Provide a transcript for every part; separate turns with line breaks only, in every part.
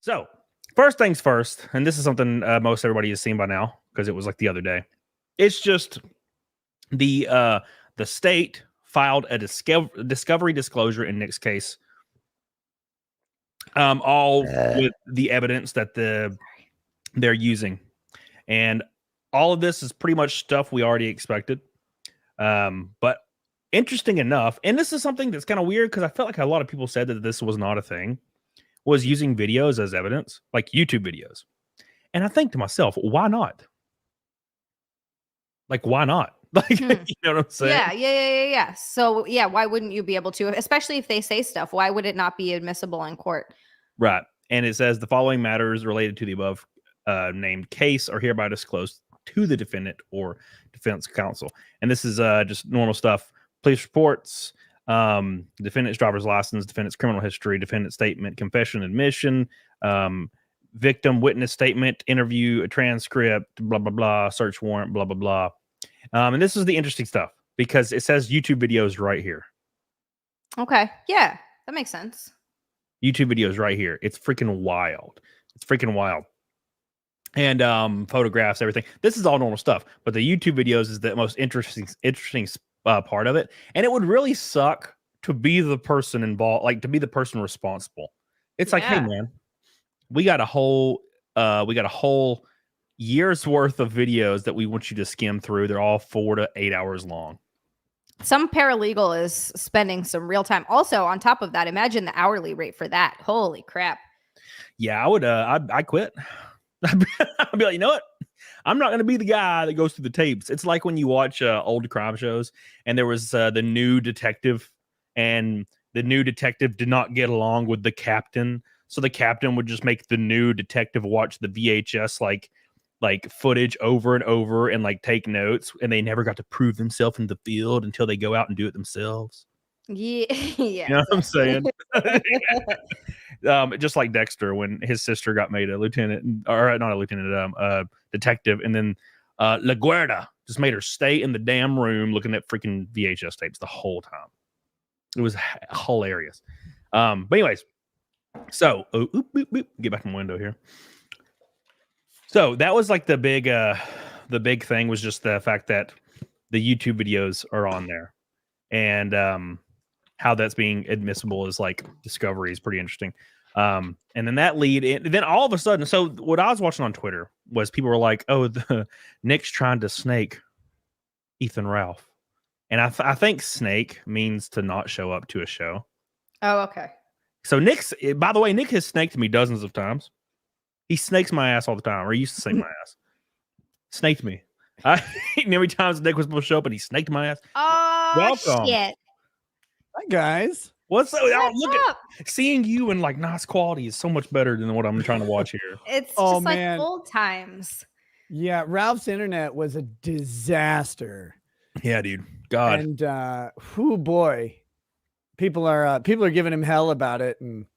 So, first things first, and this is something most everybody has seen by now because it was like the other day. It's just the state filed a discovery disclosure in Nick's case, all with the evidence that they're using, and all of this is pretty much stuff we already expected. But interesting enough, and this is something that's kind of weird because I felt like a lot of people said that this was not a thing, was using videos as evidence, like YouTube videos. And I think to myself, why not? Like, why not? Like, you know what I'm saying?
Yeah. So, yeah, why wouldn't you be able to, especially if they say stuff? Why would it not be admissible in court?
Right. And it says the following matters related to the above named case are hereby disclosed to the defendant or defense counsel. And this is just normal stuff. Police reports, defendant's driver's license, defendant's criminal history, defendant's statement, confession, admission, victim witness statement, interview, a transcript, blah, blah, blah, search warrant, blah, blah, blah. And this is the interesting stuff because it says YouTube videos right here.
Okay. Yeah, that makes sense.
YouTube videos right here. It's freaking wild. It's freaking wild. And photographs, everything. This is all normal stuff, but the YouTube videos is the most interesting part of it. And it would really suck to be the person involved, like to be the person responsible. It's like, hey man, we got a whole year's worth of videos that we want you to skim through. They're all 4 to 8 hours long.
Some paralegal is spending some real time. Also, on top of that, imagine the hourly rate for that. Holy crap.
Yeah, I would. I quit. I'd be like, you know what? I'm not going to be the guy that goes through the tapes. It's like when you watch old crime shows and there was the new detective and the new detective did not get along with the captain. So the captain would just make the new detective watch the VHS like footage over and over and like take notes, and they never got to prove themselves in the field until they go out and do it themselves.
Yeah.
You know what I'm saying? Just like Dexter when his sister got made a lieutenant, or not a lieutenant, detective, and then LaGuardia just made her stay in the damn room looking at freaking VHS tapes the whole time. It was hilarious. But anyways, so get back in the window here. So that was like the big thing was just the fact that the YouTube videos are on there, and how that's being admissible as like discovery is pretty interesting. And then that then all of a sudden, so what I was watching on Twitter was people were like, "Oh, Nick's trying to snake Ethan Ralph," and I think snake means to not show up to a show.
Oh, okay.
So by the way, Nick has snaked me dozens of times. He snakes my ass all the time, or he used to snake my ass. Snaked me. Every time Nick was supposed to show up, and he snaked my ass.
Oh,
welcome.
Shit.
Hi, guys.
What's up? Seeing you in like nice quality is so much better than what I'm trying to watch here.
It's just like old times.
Yeah, Ralph's internet was a disaster.
Yeah, dude. God.
And boy, people are giving him hell about it, and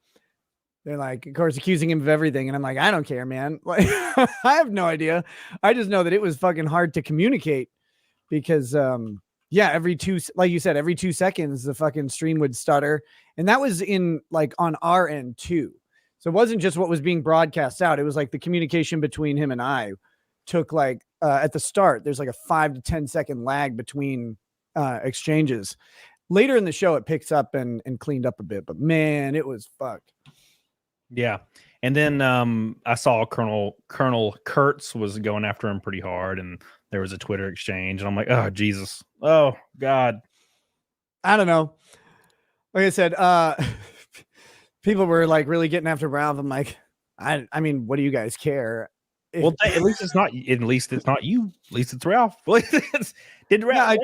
they're like, of course, accusing him of everything. And I'm like, I don't care, man. Like, I have no idea. I just know that it was fucking hard to communicate because, every 2 seconds, the fucking stream would stutter. And that was on our end too. So it wasn't just what was being broadcast out. It was like the communication between him and I took at the start, there's like a 5 to 10 second lag between exchanges. Later in the show, it picks up and cleaned up a bit, but man, it was fucked.
Yeah. And then I saw Colonel Kurtz was going after him pretty hard, and there was a Twitter exchange, and I'm like, oh, Jesus. Oh, God.
I don't know. Like I said, people were like really getting after Ralph. I'm like, I mean, what do you guys care?
Well, at least it's not you. At least it's Ralph. Did Ralph?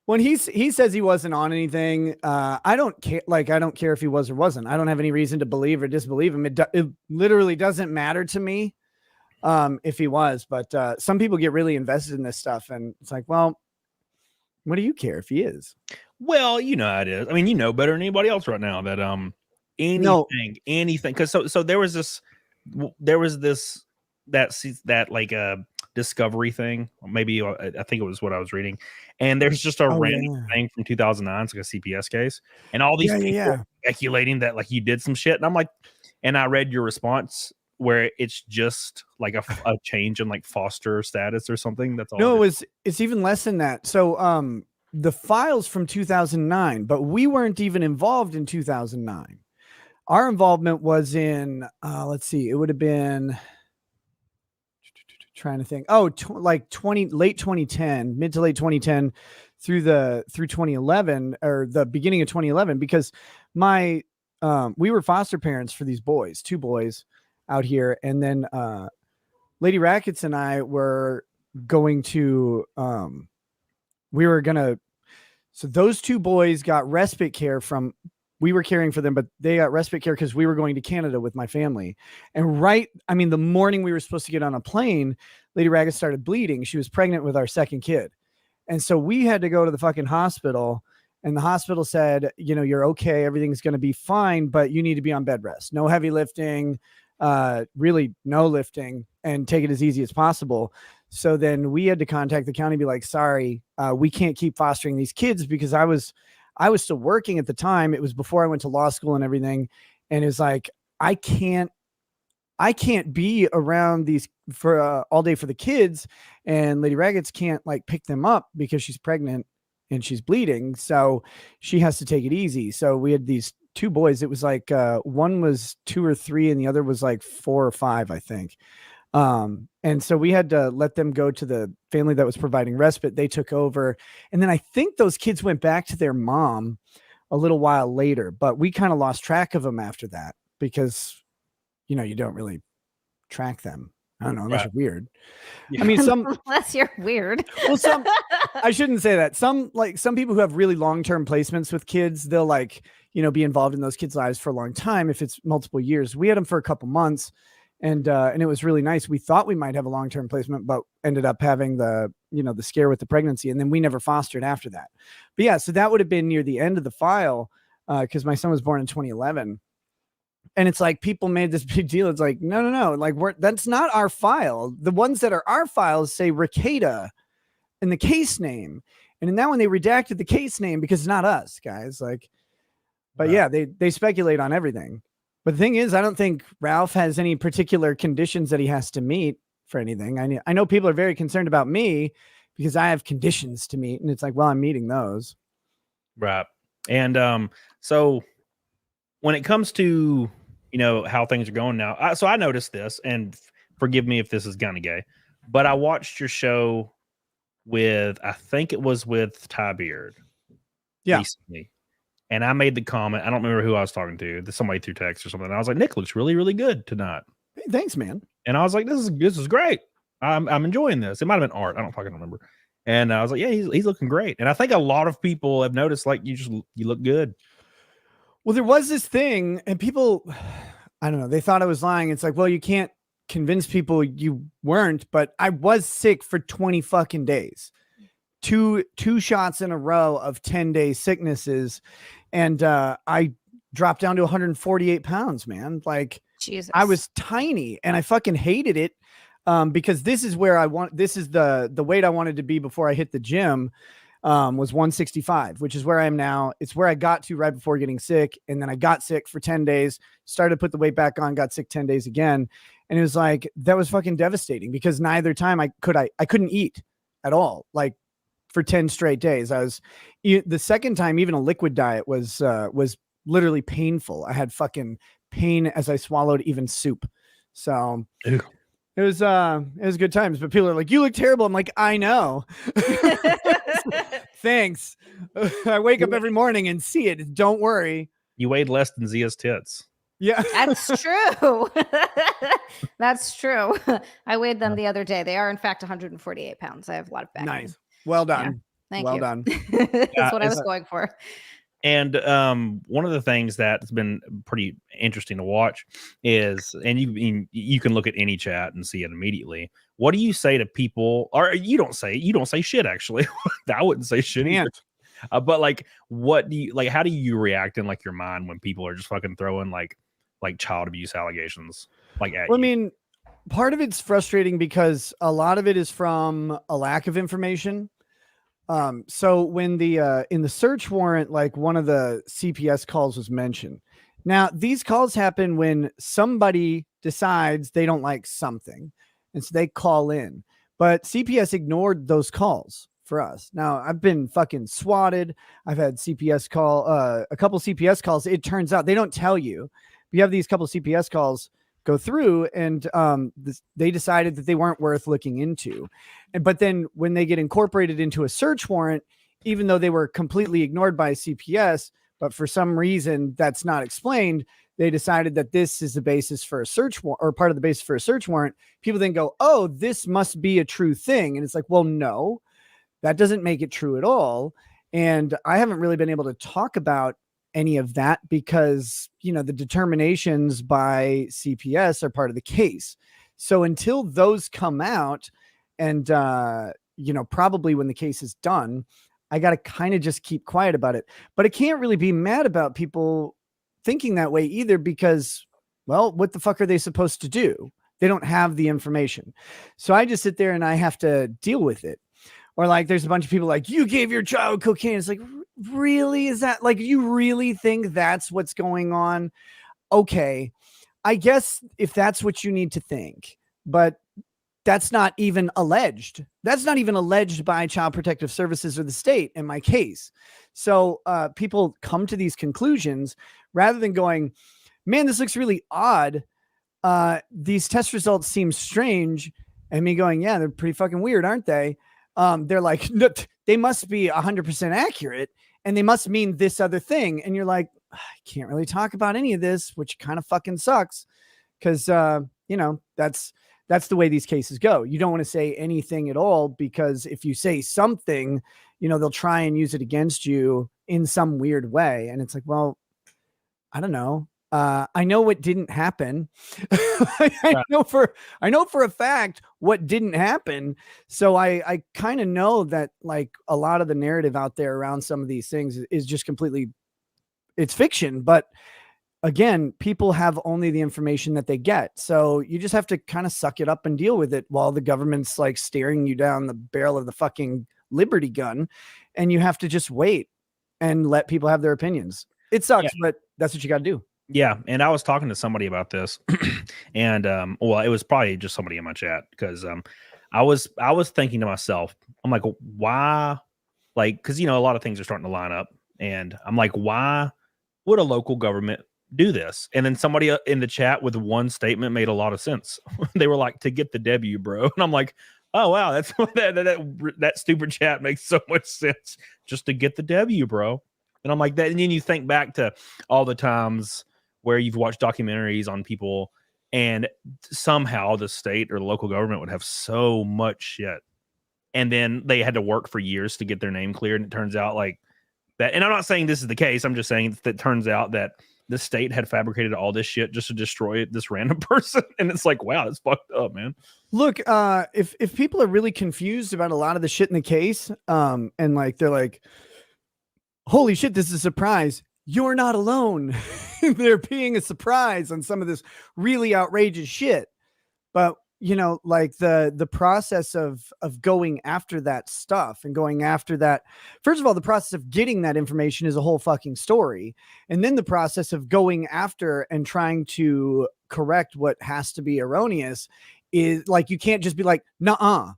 When he says he wasn't on anything, I don't care. Like, I don't care if he was or wasn't. I don't have any reason to believe or disbelieve him. It literally doesn't matter to me if he was. But some people get really invested in this stuff, and it's like, well, what do you care if he is?
Well, you know how it is. I mean, you know better than anybody else right now that anything. Because so there was this discovery thing. Maybe I think it was what I was reading, and there's just a random thing from 2009, it's like a CPS case, and all these people speculating that like you did some shit, and I'm like, And I read your response where it's just like a change in like foster status or something. That's all.
No, it's even less than that. So the file's from 2009, but we weren't even involved in 2009. Our involvement was in let's see, it would have been trying to think. Oh, late 2010, mid to late 2010 through 2011 or the beginning of 2011, because we were foster parents for these boys, 2 boys out here. And then Lady Rackets and I were going to so those 2 boys got respite care from, we were caring for them, but they got respite care because we were going to Canada with my family. And the morning we were supposed to get on a plane, Lady Ragged started bleeding. She was pregnant with our 2nd kid. And so we had to go to the fucking hospital, and the hospital said, you're okay. Everything's going to be fine, but you need to be on bed rest. No heavy lifting, really no lifting, and take it as easy as possible. So then we had to contact the county and be like, sorry, we can't keep fostering these kids, because I was still working at the time. It was before I went to law school and everything. And it's like, I can't be around these for all day for the kids. And Lady Raggets can't like pick them up because she's pregnant and she's bleeding. So she has to take it easy. So we had these 2 boys. It was like, one was 2 or 3 and the other was like 4 or 5, I think. And so we had to let them go to the family that was providing respite. They took over. And then I think those kids went back to their mom a little while later, but we kind of lost track of them after that because, you don't really track them. I don't know, unless you're weird. Yeah. I mean,
unless you're weird.
Well, I shouldn't say that. Some people who have really long-term placements with kids, they'll be involved in those kids' lives for a long time. If it's multiple years, we had them for a couple months. And it was really nice. We thought we might have a long-term placement, but ended up having the scare with the pregnancy. And then we never fostered after that. But yeah, so that would have been near the end of the file because my son was born in 2011. And it's like people made this big deal. It's like, no. Like that's not our file. The ones that are our files say Rekieta in the case name. And in that one, they redacted the case name because it's not us, guys. Like, but yeah, they speculate on everything. But the thing is, I don't think Ralph has any particular conditions that he has to meet for anything. I know people are very concerned about me because I have conditions to meet. And it's like, well, I'm meeting those.
Right. And so when it comes to, how things are going now, so I noticed this, and forgive me if this is kind of gay, but I watched your show I think it was with Ty Beard.
Yeah.
Recently. And I made the comment, I don't remember who I was talking to, somebody through text or something. And I was like, Nick looks really, really good tonight.
Hey, thanks, man.
And I was like, this is great. I'm enjoying this. It might have been Art. I don't fucking remember. And I was like, yeah, he's looking great. And I think a lot of people have noticed, like, you look good.
Well, there was this thing, and people, I don't know, they thought I was lying. It's like, well, you can't convince people you weren't, but I was sick for 20 fucking days. Two shots in a row of 10-day sicknesses. And I dropped down to 148 pounds, man. Like,
Jesus.
I was tiny and I fucking hated it. Because this is where this is the weight I wanted to be before I hit the gym, was 165, which is where I am now. It's where I got to right before getting sick. And then I got sick for 10 days, started to put the weight back on, got sick 10 days again. And it was like, that was fucking devastating because neither time I couldn't eat at all. Like for 10 straight days, the second time, even a liquid diet was literally painful. I had fucking pain as I swallowed even soup. So
ew.
It was good times, but people are like, you look terrible. I'm like, I know. Thanks. I wake up every morning and see it. Don't worry.
You weighed less than Zia's tits.
Yeah.
That's true. That's true. I weighed them the other day. They are in fact 148 pounds. I have a lot of back.
Nice. Well done.
Yeah. Thank
well
you.
Done.
That's what I was going for.
And one of the things that's been pretty interesting to watch is, and you can look at any chat and see it immediately. What do you say to people? Or you don't say shit, actually. I wouldn't say shit either. But like, what do you like? How do you react in like your mind when people are just fucking throwing like child abuse allegations like at you?
I mean, part of it's frustrating because a lot of it is from a lack of information. So when in the search warrant, like one of the CPS calls was mentioned, Now, these calls happen when somebody decides they don't like something, and so they call in. But CPS ignored those calls for us. Now, I've been fucking swatted. I've had CPS call, a couple CPS calls. It turns out they don't tell you. You have these couple CPS calls go through, and they decided that they weren't worth looking into. But then when they get incorporated into a search warrant, even though they were completely ignored by CPS, but for some reason that's not explained, they decided that this is the basis for a search warrant, or part of the basis for a search warrant. People then go, oh, this must be a true thing. And it's like, well, no, that doesn't make it true at all. And I haven't really been able to talk about any of that because, you know, the determinations by CPS are part of the case. So until those come out and, you know, probably when the case is done, I got to kind of just keep quiet about it. But I can't really be mad about people thinking that way either because, well, what the fuck are they supposed to do? They don't have the information. So I just sit there and I have to deal with it. Or like there's a bunch of people like, you gave your child cocaine. It's like, really? Is that like, you really think that's what's going on? Okay, I guess if that's what you need to think, but that's not even alleged. That's not even alleged by Child Protective Services or the state in my case. So people come to these conclusions rather than going, man, this looks really odd. These test results seem strange. And me going, yeah, they're pretty fucking weird, aren't they? They're like, no, they must be 100% accurate and they must mean this other thing. And you're like, I can't really talk about any of this, which kind of fucking sucks. Cause, you know, that's the way these cases go. You don't want to say anything at all because if you say something, you know, they'll try and use it against you in some weird way. And it's like, well, I don't know. I know what didn't happen. I know for a fact what didn't happen. So I kind of know that like a lot of the narrative out there around some of these things is just completely, it's fiction. But again, people have only the information that they get. So you just have to kind of suck it up and deal with it while the government's like staring you down the barrel of the fucking Liberty gun. And you have to just wait and let people have their opinions. It sucks, but that's what you got to do.
Yeah, and I was talking to somebody about this, and well, it was probably just somebody in my chat because I was thinking to myself, I'm like, why? Like, because you know, a lot of things are starting to line up, and I'm like, why would a local government do this? And then somebody in the chat with one statement made a lot of sense. They were like, to get the W, bro, and I'm like, oh wow, that's that stupid chat makes so much sense, just to get the W, bro. And I'm like that, and then you think back to all the times where you've watched documentaries on people and somehow the state or the local government would have so much shit. And then they had to work for years to get their name cleared. And it turns out like that. And I'm not saying this is the case. I'm just saying that it turns out that the state had fabricated all this shit just to destroy this random person. And it's like, wow, that's fucked up, man.
Look, if people are really confused about a lot of the shit in the case, and like, they're like, holy shit, this is a surprise. You're not alone. They're being a surprise on some of this really outrageous shit. But, you know, like the process of going after that stuff and going after that, first of all, the process of getting that information is a whole fucking story. And then the process of going after and trying to correct what has to be erroneous is like, you can't just be like, nuh-uh.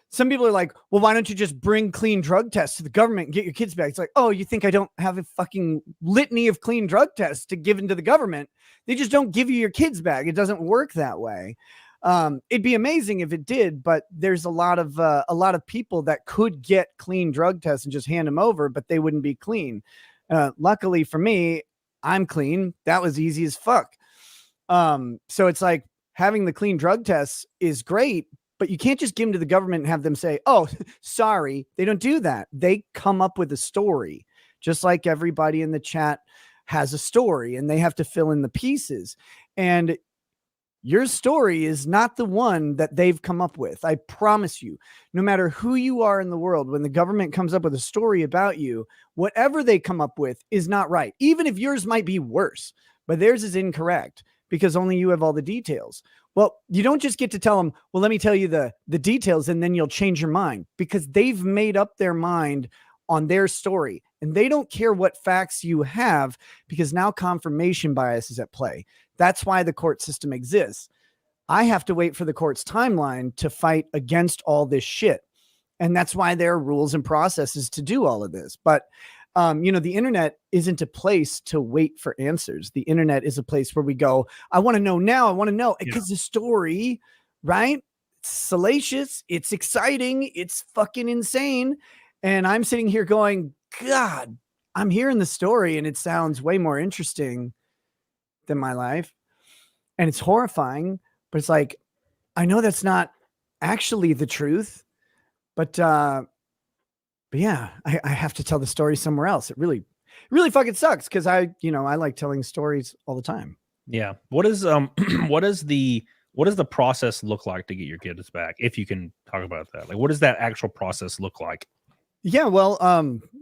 Some people are like, well, why don't you just bring clean drug tests to the government and get your kids back? It's like, oh, you think I don't have a fucking litany of clean drug tests to give into the government? They just don't give you your kids back. It doesn't work that way. It'd be amazing if it did, but there's a lot of people that could get clean drug tests and just hand them over, but they wouldn't be clean. Luckily for me, I'm clean. That was easy as fuck. So it's like having the clean drug tests is great, but you can't just give them to the government and have them say, oh, sorry. They don't do that. They come up with a story, just like everybody in the chat has a story and they have to fill in the pieces. And your story is not the one that they've come up with. I promise you, no matter who you are in the world, when the government comes up with a story about you, whatever they come up with is not right. Even if yours might be worse, but theirs is incorrect because only you have all the details. Well, you don't just get to tell them, well, let me tell you the details and then you'll change your mind, because they've made up their mind on their story. And they don't care what facts you have because now confirmation bias is at play. That's why the court system exists. I have to wait for the court's timeline to fight against all this shit. And that's why there are rules and processes to do all of this. But, the internet isn't a place to wait for answers. The internet is a place where we go, I want to know now. I want to know because the story, right? It's salacious. It's exciting. It's fucking insane. And I'm sitting here going, God, I'm hearing the story and it sounds way more interesting than my life. And it's horrifying, but it's like, I know that's not actually the truth, but yeah, I have to tell the story somewhere else. It really fucking sucks. Cause I like telling stories all the time.
Yeah. What is what does the process look like to get your kids back? If you can talk about that, like, what does that actual process look like?
Yeah, well,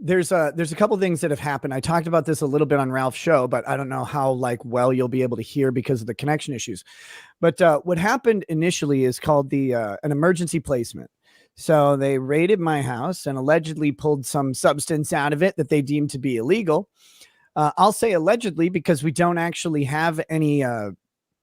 there's a couple things that have happened. I talked about this a little bit on Ralph's show, but I don't know how well you'll be able to hear because of the connection issues. But what happened initially is called an emergency placement. So they raided my house and allegedly pulled some substance out of it that they deemed to be illegal. I'll say allegedly because we don't actually have any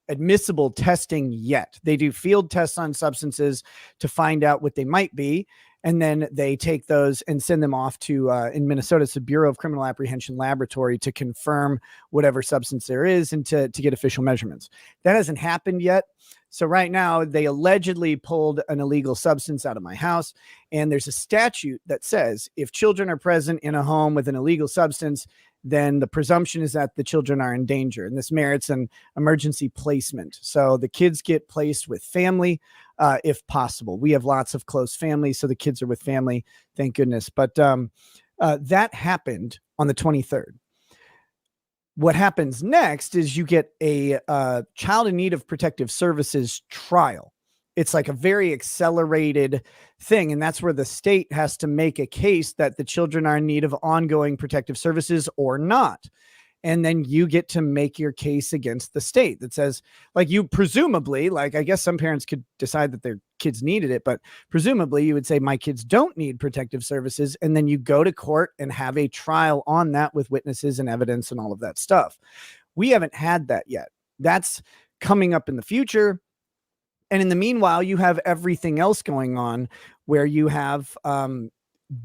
admissible testing yet. They do field tests on substances to find out what they might be. And then they take those and send them off to, in Minnesota, it's the Bureau of Criminal Apprehension Laboratory to confirm whatever substance there is and to get official measurements. That hasn't happened yet. So right now they allegedly pulled an illegal substance out of my house. And there's a statute that says if children are present in a home with an illegal substance, then the presumption is that the children are in danger. And this merits an emergency placement. So the kids get placed with family, if possible. We have lots of close families, so the kids are with family, thank goodness. But that happened on the 23rd. What happens next is you get a child in need of protective services trial. It's like a very accelerated thing. And that's where the state has to make a case that the children are in need of ongoing protective services or not. And then you get to make your case against the state that says, like, you presumably, like, I guess some parents could decide that their kids needed it, but presumably you would say my kids don't need protective services. And then you go to court and have a trial on that with witnesses and evidence and all of that stuff. We haven't had that yet. That's coming up in the future. And in the meanwhile, you have everything else going on where you have,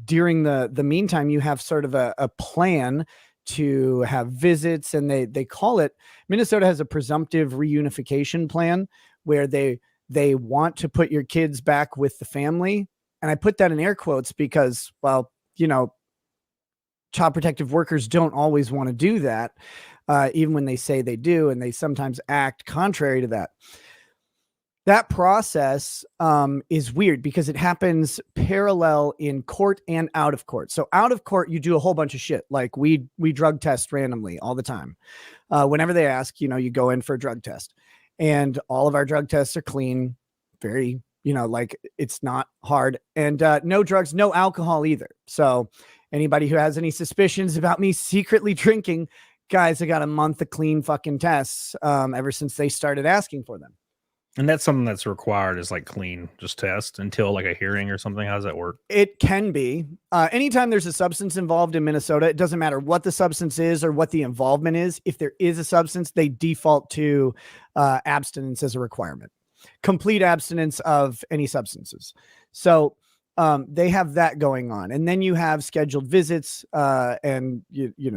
during the meantime, you have sort of a plan to have visits, and they call it, Minnesota has a presumptive reunification plan where they want to put your kids back with the family. And I put that in air quotes because, well, child protective workers don't always want to do that, even when they say they do, and they sometimes act contrary to that. That process is weird because it happens parallel in court and out of court. So out of court, you do a whole bunch of shit. Like we drug test randomly all the time. Whenever they ask, you go in for a drug test, and all of our drug tests are clean, very, like it's not hard, and no drugs, no alcohol either. So anybody who has any suspicions about me secretly drinking, guys, I got a month of clean fucking tests ever since they started asking for them.
And that's something that's required is like clean, just test until like a hearing or something. How does that work?
It can be. Anytime there's a substance involved in Minnesota, it doesn't matter what the substance is or what the involvement is. If there is a substance, they default to abstinence as a requirement, complete abstinence of any substances. So they have that going on. And then you have scheduled visits and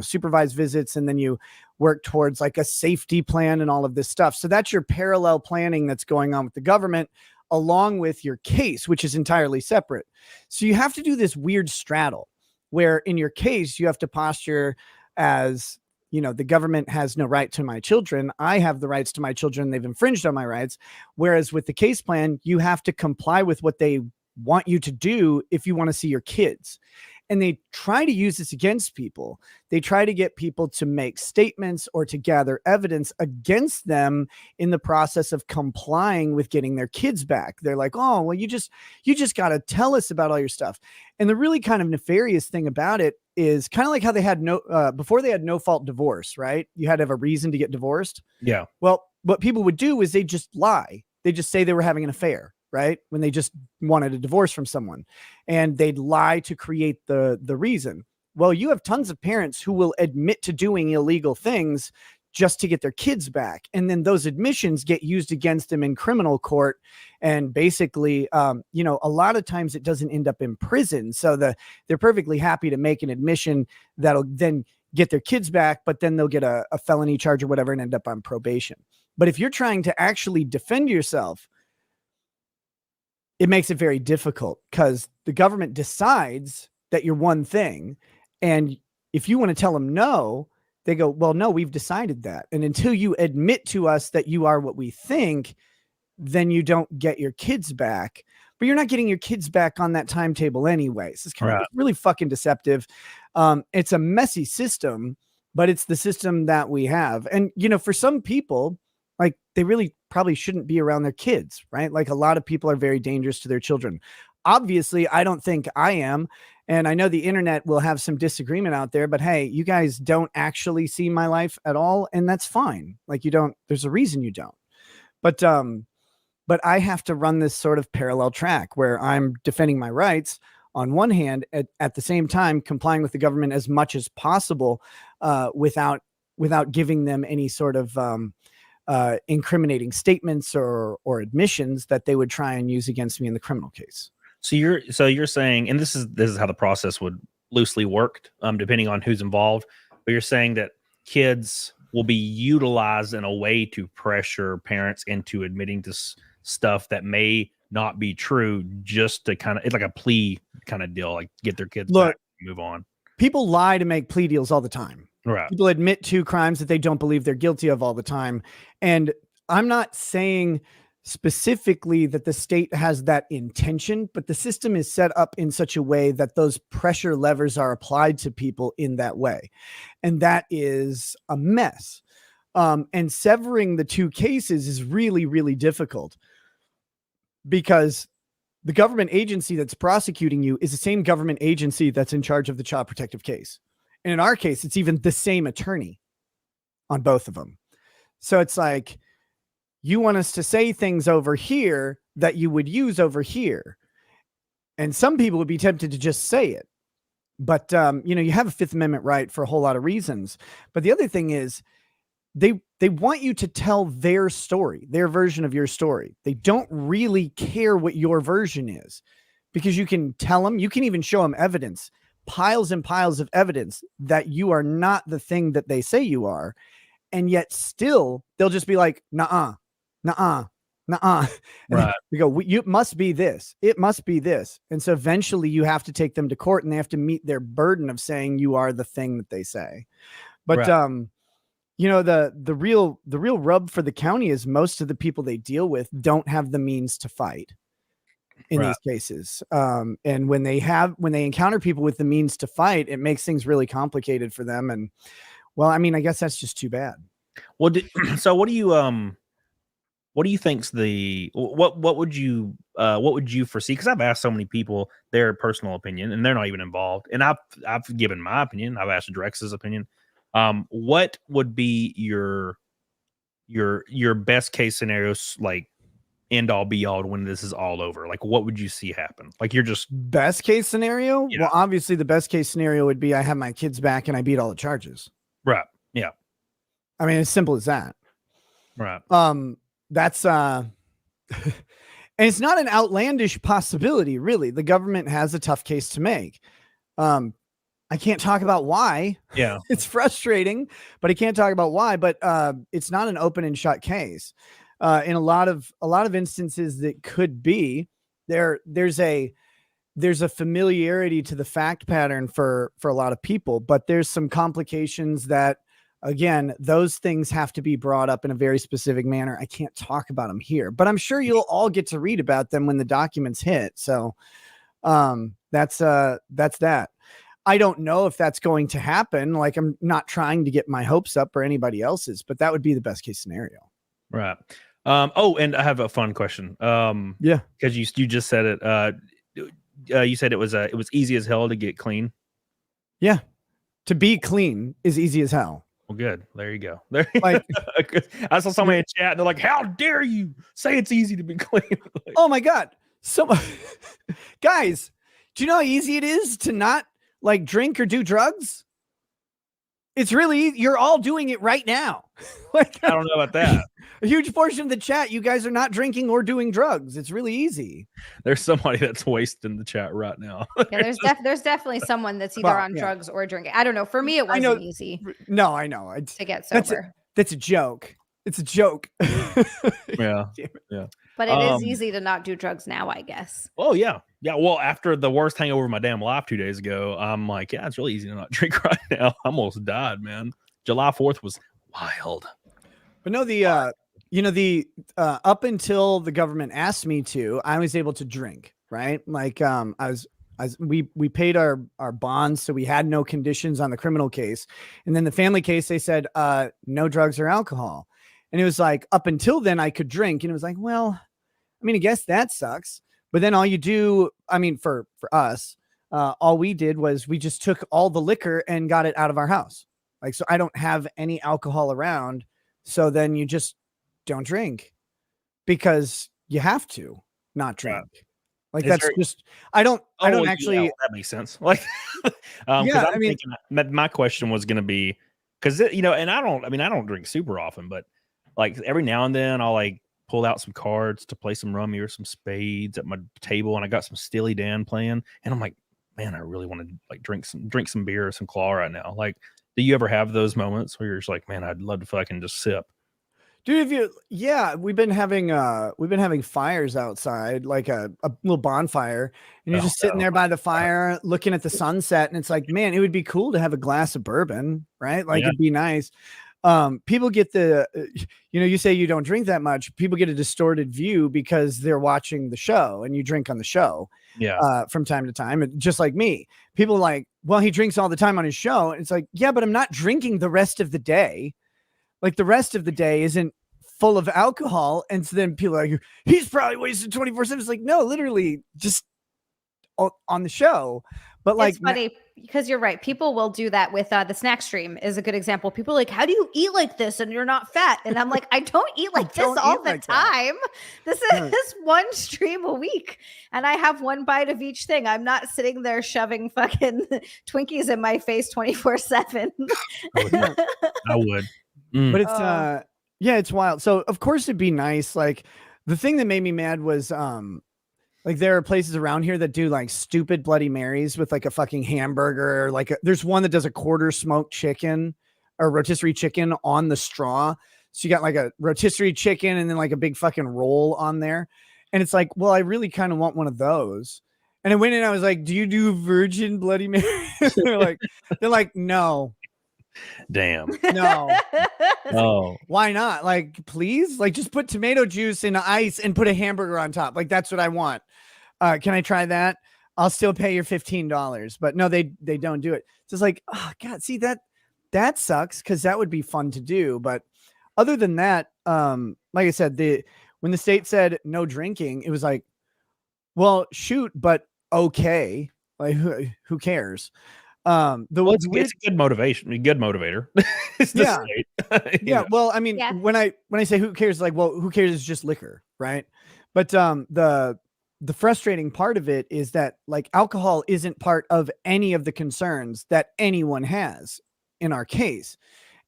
supervised visits. And then you work towards like a safety plan and all of this stuff. So that's your parallel planning that's going on with the government, along with your case, which is entirely separate. So you have to do this weird straddle where in your case, you have to posture as, the government has no right to my children. I have the rights to my children. They've infringed on my rights. Whereas with the case plan, you have to comply with what they want you to do if you want to see your kids. And they try to use this against people. They try to get people to make statements or to gather evidence against them in the process of complying with getting their kids back. They're like, oh, well, you just got to tell us about all your stuff. And the really kind of nefarious thing about it is kind of like how they had before they had no fault divorce, right? You had to have a reason to get divorced.
Yeah.
Well, what people would do is they just lie. They just say they were having an affair, right? When they just wanted a divorce from someone, and they'd lie to create the reason. Well, you have tons of parents who will admit to doing illegal things just to get their kids back. And then those admissions get used against them in criminal court. And basically, you know, a lot of times it doesn't end up in prison. So they're perfectly happy to make an admission that'll then get their kids back, but then they'll get a felony charge or whatever and end up on probation. But if you're trying to actually defend yourself, it makes it very difficult because the government decides that you're one thing. And if you want to tell them no, they go, well, no, we've decided that. And until you admit to us that you are what we think, then you don't get your kids back. But you're not getting your kids back on that timetable anyways. It's kind of really fucking deceptive. It's a messy system, but it's the system that we have. And, you know, for some people, like they really probably shouldn't be around their kids, right? Like a lot of people are very dangerous to their children. Obviously, I don't think I am. And I know the internet will have some disagreement out there, but hey, you guys don't actually see my life at all. And that's fine. Like you don't, there's a reason you don't. But I have to run this sort of parallel track where I'm defending my rights on one hand, at the same time, complying with the government as much as possible without giving them any sort of incriminating statements or admissions that they would try and use against me in the criminal case.
So you're saying, and this is how the process would loosely work, depending on who's involved. But you're saying that kids will be utilized in a way to pressure parents into admitting to stuff that may not be true, just to kind of, it's like a plea kind of deal, like get their kids back, move on.
People lie to make plea deals all the time.
Right.
People admit to crimes that they don't believe they're guilty of all the time. And I'm not saying specifically that the state has that intention, but the system is set up in such a way that those pressure levers are applied to people in that way. And that is a mess. And severing the two cases is really, really difficult because the government agency that's prosecuting you is the same government agency that's in charge of the child protective case. And in our case, it's even the same attorney on both of them. So it's like, you want us to say things over here that you would use over here. And some people would be tempted to just say it. But, you know, you have a Fifth Amendment right for a whole lot of reasons. But the other thing is they want you to tell their story, their version of your story. They don't really care what your version is because you can tell them, you can even show them evidence, piles and piles of evidence that you are not the thing that they say you are. And yet still they'll just be like, nuh-uh. And
Right.
we go, it must be this. It must be this. And so eventually you have to take them to court and they have to meet their burden of saying you are the thing that they say. But, you know, the real rub for the county is most of the people they deal with don't have the means to fight in these cases. And when they encounter people with the means to fight, it makes things really complicated for them. And well, I mean, I guess that's just too bad.
Well, so what do you think's what would you foresee? Because I've asked so many people their personal opinion and they're not even involved. And I've given my opinion. I've asked Drex's opinion. What would be your best case scenarios, like end all be all when this is all over? Like, what would you see happen? Like, you're just
best case scenario.
Yeah.
Well, obviously the best case scenario would be I have my kids back and I beat all the charges.
Right. Yeah.
I mean, as simple as that.
Right.
That's and it's not an outlandish possibility, really. The government has a tough case to make. I can't talk about why.
Yeah.
It's frustrating, but I can't talk about why. But it's not an open and shut case. In a lot of instances that could be there's a familiarity to the fact pattern for a lot of people, but there's some complications that, again, those things have to be brought up in a very specific manner. I can't talk about them here, but I'm sure you'll all get to read about them when the documents hit. So that's that. I don't know if that's going to happen. Like, I'm not trying to get my hopes up or anybody else's, but that would be the best case scenario.
Right. Oh, and I have a fun question.
Yeah,
because you just said it. You said it was easy as hell to get clean.
Yeah, to be clean is easy as hell.
Well, good. There you go. There.
Like,
I saw somebody in chat and they're like, "How dare you say it's easy to be clean?" Like,
oh my god, guys, do you know how easy it is to not like drink or do drugs? It's really, you're all doing it right now. Like,
I don't know about that.
A huge portion of the chat, you guys are not drinking or doing drugs. It's really easy.
There's somebody that's wasting the chat right now.
Yeah, there's definitely someone that's either on drugs or drinking. I don't know. For me, it wasn't easy.
No, I know.
To get sober.
That's a joke. It's a joke.
Yeah.
But it is easy to not do drugs now, I guess.
Oh yeah. Well, after the worst hangover of my damn life 2 days ago, I'm like, yeah, it's really easy to not drink right now. I almost died, man. July 4th was wild.
But no, up until the government asked me to, I was able to drink, right? Like, we paid our bonds, so we had no conditions on the criminal case. And then the family case, they said, no drugs or alcohol. And it was like, up until then I could drink. And it was like, well, I mean, I guess that sucks. But then all you do, I mean, for us, all we did was we just took all the liquor and got it out of our house. Like, so I don't have any alcohol around. So then you just don't drink because you have to not drink. Like, that's just, I don't actually.
Yeah, that makes sense. Like, yeah, I mean, my question was going to be, because, and I don't drink super often, but like every now and then I'll like pull out some cards to play some rummy or some spades at my table, and I got some Steely Dan playing, and I'm like, man, I really want to like drink some beer or some claw right now. Like, do you ever have those moments where you're just like, man, I'd love to fucking just sip?
Dude, we've been having fires outside, like a little bonfire, and you're just sitting there by the fire looking at the sunset, and it's like, man, it would be cool to have a glass of bourbon, right? Like, it'd be nice. People get you say you don't drink that much. People get a distorted view because they're watching the show and you drink on the show.
Yeah.
From time to time. And just like me, people are like, well, he drinks all the time on his show. And it's like, yeah, but I'm not drinking the rest of the day. Like, the rest of the day isn't full of alcohol. And so then people are like, he's probably wasted 24/7. It's like, no, literally just on the show. But like,
it's funny because you're right. People will do that with the snack stream is a good example. People are like, how do you eat like this and you're not fat? And I'm like, I don't eat like this all the time. This is one stream a week. And I have one bite of each thing. I'm not sitting there shoving fucking Twinkies in my face 24/7.
I would.
But it's it's wild. So of course it'd be nice. Like, the thing that made me mad was like, there are places around here that do like stupid Bloody Marys with like a fucking hamburger. Like, there's one that does a quarter smoked chicken or rotisserie chicken on the straw. So you got like a rotisserie chicken and then like a big fucking roll on there. And it's like, well, I really kind of want one of those. And I went in, I was like, do you do virgin Bloody Mary? they're like, no.
Damn.
No.
Oh,
why not? Like, please, like, just put tomato juice in ice and put a hamburger on top. Like, that's what I want. Can I try that? I'll still pay your $15. But no, they don't do it. It's just like, oh God, see, that sucks, because that would be fun to do. But other than that, like I said, when the state said no drinking, it was like, well, shoot, but okay. Like, who cares?
It's a good motivation, a good motivator.
Yeah. Well, I mean, when I say who cares, like, well, who cares is just liquor, right? But the frustrating part of it is that, like, alcohol isn't part of any of the concerns that anyone has in our case.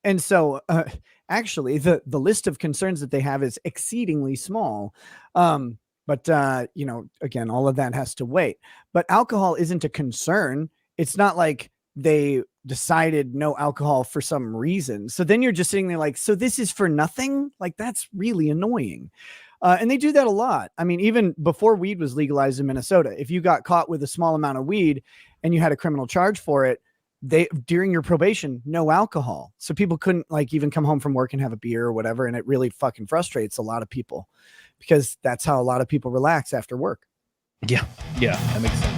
And so actually the list of concerns that they have is exceedingly small. But again, all of that has to wait. But alcohol isn't a concern. It's not like they decided no alcohol for some reason. So then you're just sitting there like, so this is for nothing? Like, that's really annoying. And they do that a lot. I mean, even before weed was legalized in Minnesota, if you got caught with a small amount of weed and you had a criminal charge for it, during your probation, no alcohol. So people couldn't like even come home from work and have a beer or whatever. And it really fucking frustrates a lot of people, because that's how a lot of people relax after work.
Yeah. That makes sense.